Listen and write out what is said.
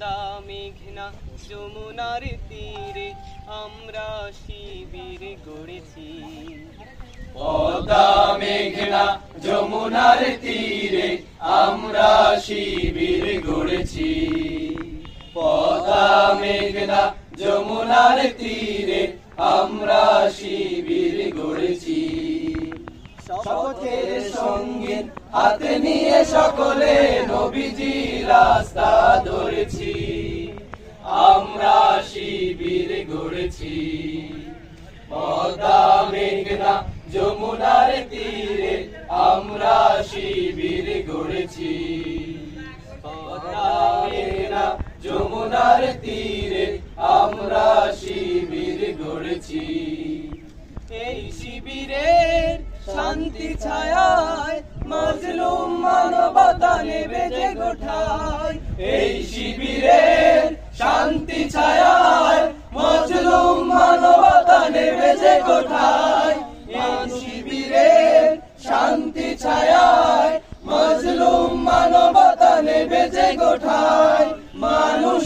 পদ্মা মেঘনা যমুনার তীরে আমরা শিবির গড়েছি। পদ্মা মেঘনা যমুনার তীরে আমরা শিবির গড়েছি। পদ্মা মেঘনা যমুনার তীরে আমরা শিবির গড়েছি। শপথের সঙ্গে হাতে নিয়ে সকলে নবীজি রাস্তা ধরেছি। আমরা শিবির গড়েছি। পদ্মা মেঘনা যমুনার তীরে আমরা শিবির গড়েছি। পদ্মা মেঘনা যমুনার তীরে আমরা শিবির গড়েছি। এই শিবিরের শান্তি ছায়ায় মাজলুম মানবতা নেবে যে গোঠায়। এই শিবিরের শান্তি ছায়ায় মাজলুম মানবতা নেবে যে কোঠায়। এই শিবিরের শান্তি ছায়ায় মাজলুম মানবতা নেবে যে কোঠায়। মানুষ